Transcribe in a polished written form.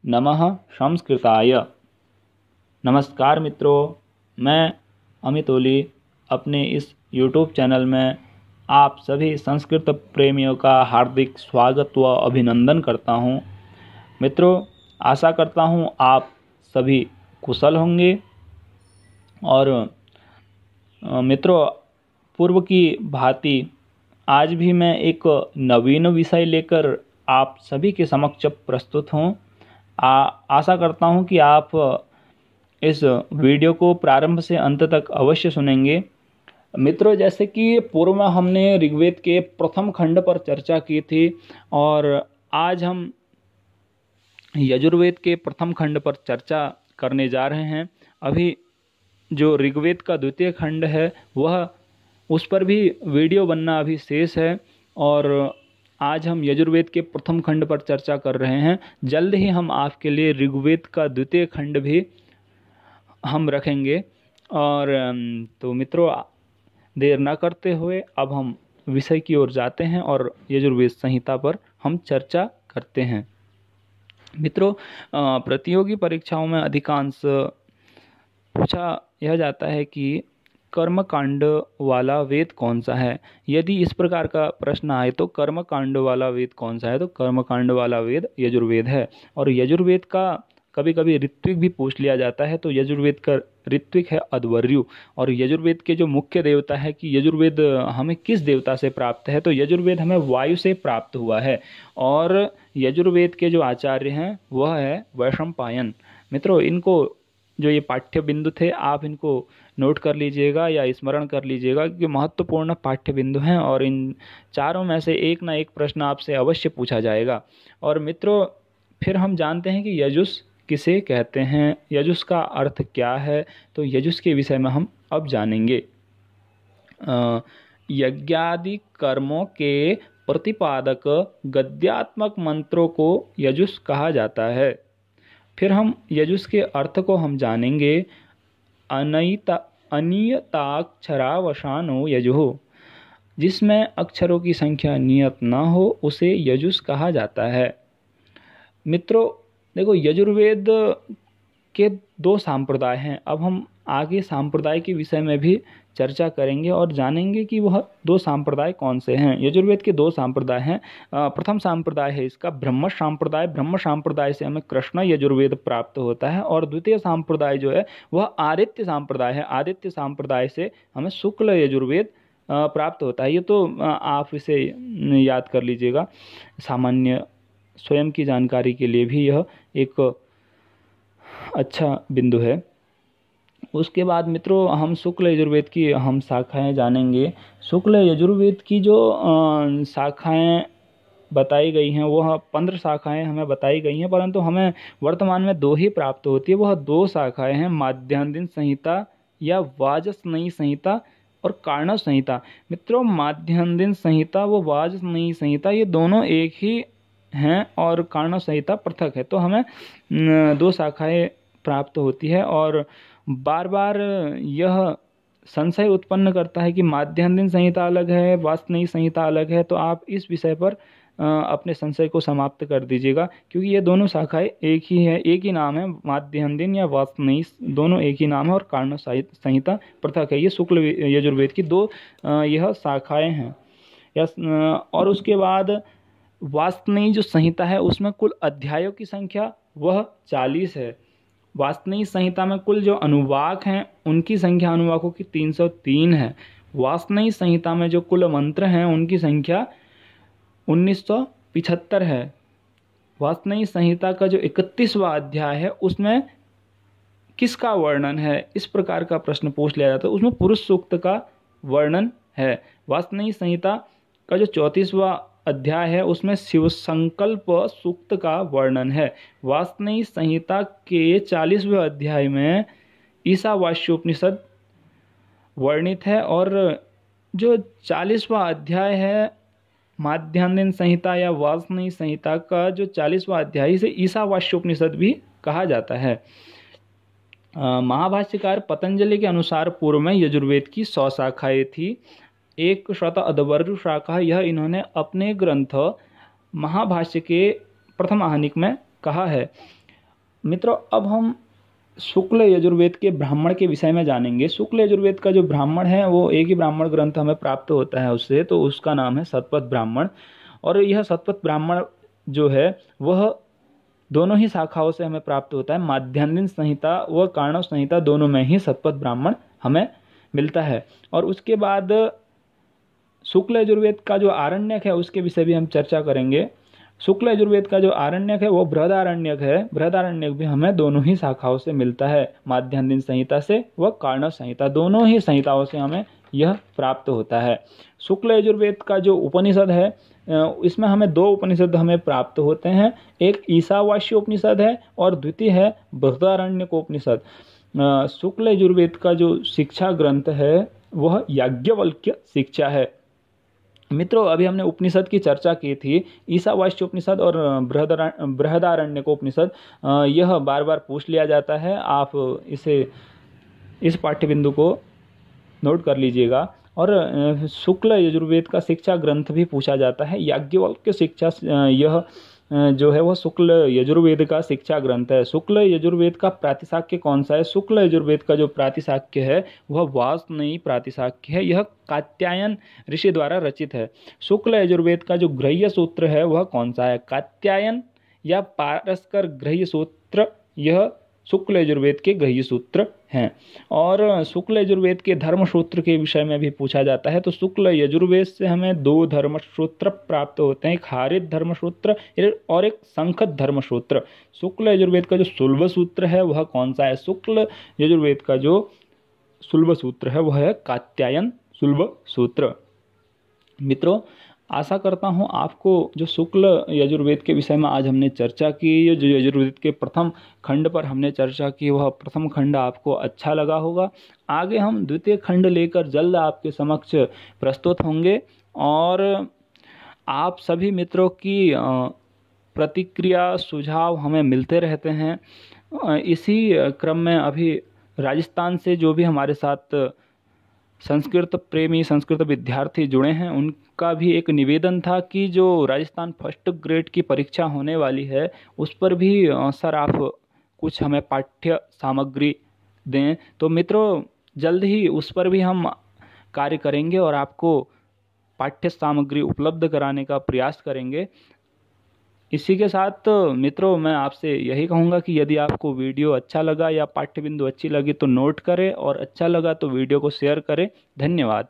नमः संस्कृताय। नमस्कार मित्रों, मैं अमित ओली अपने इस YouTube चैनल में आप सभी संस्कृत प्रेमियों का हार्दिक स्वागत व अभिनंदन करता हूं। मित्रों, आशा करता हूं आप सभी कुशल होंगे। और मित्रों, पूर्व की भांति आज भी मैं एक नवीन विषय लेकर आप सभी के समक्ष प्रस्तुत हूं। आशा करता हूं कि आप इस वीडियो को प्रारंभ से अंत तक अवश्य सुनेंगे। मित्रों, जैसे कि पूर्व में हमने ऋग्वेद के प्रथम खंड पर चर्चा की थी और आज हम यजुर्वेद के प्रथम खंड पर चर्चा करने जा रहे हैं। अभी जो ऋग्वेद का द्वितीय खंड है वह उस पर भी वीडियो बनना अभी शेष है और आज हम यजुर्वेद के प्रथम खंड पर चर्चा कर रहे हैं। जल्द ही हम आपके लिए ऋग्वेद का द्वितीय खंड भी हम रखेंगे। और तो मित्रों, देर न करते हुए अब हम विषय की ओर जाते हैं और यजुर्वेद संहिता पर हम चर्चा करते हैं। मित्रों, प्रतियोगी परीक्षाओं में अधिकांश पूछा यह जाता है कि कर्मकांड वाला वेद कौन सा है। यदि इस प्रकार का प्रश्न आए तो कर्मकांड वाला वेद कौन सा है, तो कर्मकांड वाला वेद यजुर्वेद है। और यजुर्वेद का कभी कभी ऋत्विक भी पूछ लिया जाता है, तो यजुर्वेद का ऋत्विक है अध्वर्यु। और यजुर्वेद के जो मुख्य देवता है कि यजुर्वेद हमें किस देवता से प्राप्त है, तो यजुर्वेद हमें वायु से प्राप्त हुआ है। और यजुर्वेद के जो आचार्य हैं वह है वैशंपायन। मित्रों, इनको जो ये पाठ्य बिंदु थे आप इनको नोट कर लीजिएगा या स्मरण कर लीजिएगा, क्योंकि महत्वपूर्ण पाठ्य बिंदु हैं और इन चारों में से एक ना एक प्रश्न आपसे अवश्य पूछा जाएगा। और मित्रों, फिर हम जानते हैं कि यजुस किसे कहते हैं, यजुस का अर्थ क्या है, तो यजुस के विषय में हम अब जानेंगे। यज्ञादि कर्मों के प्रतिपादक गद्यात्मक मंत्रों को यजुस कहा जाता है। फिर हम यजुस के अर्थ को हम जानेंगे। अनियताक्षरावसानो यजुः, जिसमें अक्षरों की संख्या नियत न हो उसे यजुस कहा जाता है। मित्रों देखो, यजुर्वेद के दो संप्रदाय हैं। अब हम आगे संप्रदाय के विषय में भी चर्चा करेंगे और जानेंगे कि वह दो संप्रदाय कौन से हैं। यजुर्वेद के दो संप्रदाय हैं। प्रथम संप्रदाय है इसका ब्रह्म संप्रदाय। ब्रह्म संप्रदाय से हमें कृष्ण यजुर्वेद प्राप्त होता है। और द्वितीय संप्रदाय जो है वह आदित्य संप्रदाय है। आदित्य संप्रदाय से हमें शुक्ल यजुर्वेद प्राप्त होता है। ये तो आप इसे याद कर लीजिएगा, सामान्य स्वयं की जानकारी के लिए भी यह एक अच्छा बिंदु है। उसके बाद मित्रों, हम शुक्ल यजुर्वेद की हम शाखाएं जानेंगे। शुक्ल यजुर्वेद की जो शाखाएं बताई गई हैं वह 15 शाखाएं हमें बताई गई हैं, परंतु हमें वर्तमान में 2 ही प्राप्त होती है। वह 2 शाखाएं हैं, माध्यान्दिन संहिता या वाजस्नेयी संहिता और कार्णव संहिता। मित्रों, माध्यान्दिन संहिता व वाजस्नेयी संहिता ये दोनों एक ही हैं और कार्णव संहिता पृथक है। तो हमें 2 शाखाएं प्राप्त होती है और बार बार यह संशय उत्पन्न करता है कि माध्यान्दिन संहिता अलग है, वाजस्नेयी संहिता अलग है। तो आप इस विषय पर अपने संशय को समाप्त कर दीजिएगा, क्योंकि ये दोनों शाखाएं एक ही है, एक ही नाम है। माध्यान्दिन या वाजस्नेयी दोनों एक ही नाम है और कार्णव संहिता पृथक है। ये शुक्ल यजुर्वेद की 2 यह शाखाएं हैं। और उसके बाद वाजस्नेयी जो संहिता है उसमें कुल अध्यायों की संख्या वह 40 है। वाजस्नेयी संहिता में कुल जो अनुवाक हैं उनकी संख्या अनुवाकों की 303 है। वाजस्नेयी संहिता में जो कुल मंत्र हैं उनकी संख्या 1975 है। वाजस्नेयी संहिता का जो 31वां अध्याय है उसमें किसका वर्णन है, इस प्रकार का प्रश्न पूछ लिया जाता है। उसमें पुरुष सूक्त का वर्णन है। वाजस्नेयी संहिता का जो 34वां अध्याय है उसमें शिव संकल्प सूक्त का वर्णन है। वाजस्नेयी संहिता के 40वें अध्याय में ईशावास्योपनिषद वर्णित है। और जो 40वां अध्याय है माध्यान्दिन संहिता या वाजस्नेयी संहिता का जो 40वां अध्याय से ईशावास्योपनिषद भी कहा जाता है। महाभाष्यकार पतंजलि के अनुसार पूर्व में यजुर्वेद की 100 शाखाएं थी। एक शत अध्वर्यु शाखा यह इन्होंने अपने ग्रंथ महाभाष्य के प्रथम आहनिक में कहा है। मित्रों अब हम शुक्ल यजुर्वेद के ब्राह्मण के विषय में जानेंगे। शुक्ल यजुर्वेद का जो ब्राह्मण है वो एक ही ब्राह्मण ग्रंथ हमें प्राप्त होता है उससे, तो उसका नाम है शतपथ ब्राह्मण। और यह शतपथ ब्राह्मण जो है वह दोनों ही शाखाओं से हमें प्राप्त होता है। माध्यान्ह संहिता व कार्णव संहिता दोनों में ही शतपथ ब्राह्मण हमें मिलता है। और उसके बाद शुक्ल यजुर्वेद का जो आरण्यक है उसके विषय भी हम चर्चा करेंगे। शुक्ल यजुर्वेद का जो आरण्यक है वो बृहदारण्यक है। बृहदारण्यक भी हमें दोनों ही शाखाओं से मिलता है, माध्यान्ह संहिता से व कार्णव संहिता, दोनों ही संहिताओं से हमें यह प्राप्त होता है। शुक्ल यजुर्वेद का जो उपनिषद है इसमें हमें दो उपनिषद हमें प्राप्त होते हैं। एक ईशावास्य उपनिषद है और द्वितीय है बृहदारण्यक उपनिषद। शुक्ल यजुर्वेद का जो शिक्षा ग्रंथ है वह याज्ञवल्क्य शिक्षा है। मित्रों अभी हमने उपनिषद की चर्चा की थी, ईशावास्य उपनिषद और बृहदारण्यक उपनिषद। यह बार बार पूछ लिया जाता है, आप इस पाठ्य बिंदु को नोट कर लीजिएगा। और शुक्ल यजुर्वेद का शिक्षा ग्रंथ भी पूछा जाता है। याज्ञवल्क्य शिक्षा यह जो है वह शुक्ल यजुर्वेद का शिक्षा ग्रंथ है। शुक्ल यजुर्वेद का प्रातिशाक्य कौन सा है? शुक्ल यजुर्वेद का जो प्रातिशाक्य है वह वासनेयी प्रातिशाक्य है। यह कात्यायन ऋषि द्वारा रचित है। शुक्ल यजुर्वेद का जो गृह्य सूत्र है वह कौन सा है? कात्यायन या पारस्कर गृह्य सूत्र, यह शुक्ल यजुर्वेद के गृह्य सूत्र हैं। और शुक्ल यजुर्वेद के धर्म सूत्र के विषय में भी पूछा जाता है। तो शुक्ल यजुर्वेद से हमें दो धर्म सूत्र प्राप्त होते हैं, एक हारित धर्म सूत्र और एक संखत धर्म सूत्र। शुक्ल यजुर्वेद का जो सुलभ सूत्र है वह कौन सा है? शुक्ल यजुर्वेद का जो सुलभ सूत्र है वह है कात्यायन सुलभ सूत्र। मित्रों आशा करता हूँ आपको जो शुक्ल यजुर्वेद के विषय में आज हमने चर्चा की, जो यजुर्वेद के प्रथम खंड पर हमने चर्चा की, वह प्रथम खंड आपको अच्छा लगा होगा। आगे हम द्वितीय खंड लेकर जल्द आपके समक्ष प्रस्तुत होंगे। और आप सभी मित्रों की प्रतिक्रिया सुझाव हमें मिलते रहते हैं। इसी क्रम में अभी राजस्थान से जो भी हमारे साथ संस्कृत प्रेमी संस्कृत विद्यार्थी जुड़े हैं उनका भी एक निवेदन था कि जो राजस्थान फर्स्ट ग्रेड की परीक्षा होने वाली है उस पर भी सर आप कुछ हमें पाठ्य सामग्री दें। तो मित्रों जल्द ही उस पर भी हम कार्य करेंगे और आपको पाठ्य सामग्री उपलब्ध कराने का प्रयास करेंगे। इसी के साथ मित्रों मैं आपसे यही कहूँगा कि यदि आपको वीडियो अच्छा लगा या पाठ्य बिंदु अच्छी लगी तो नोट करें, और अच्छा लगा तो वीडियो को शेयर करें। धन्यवाद।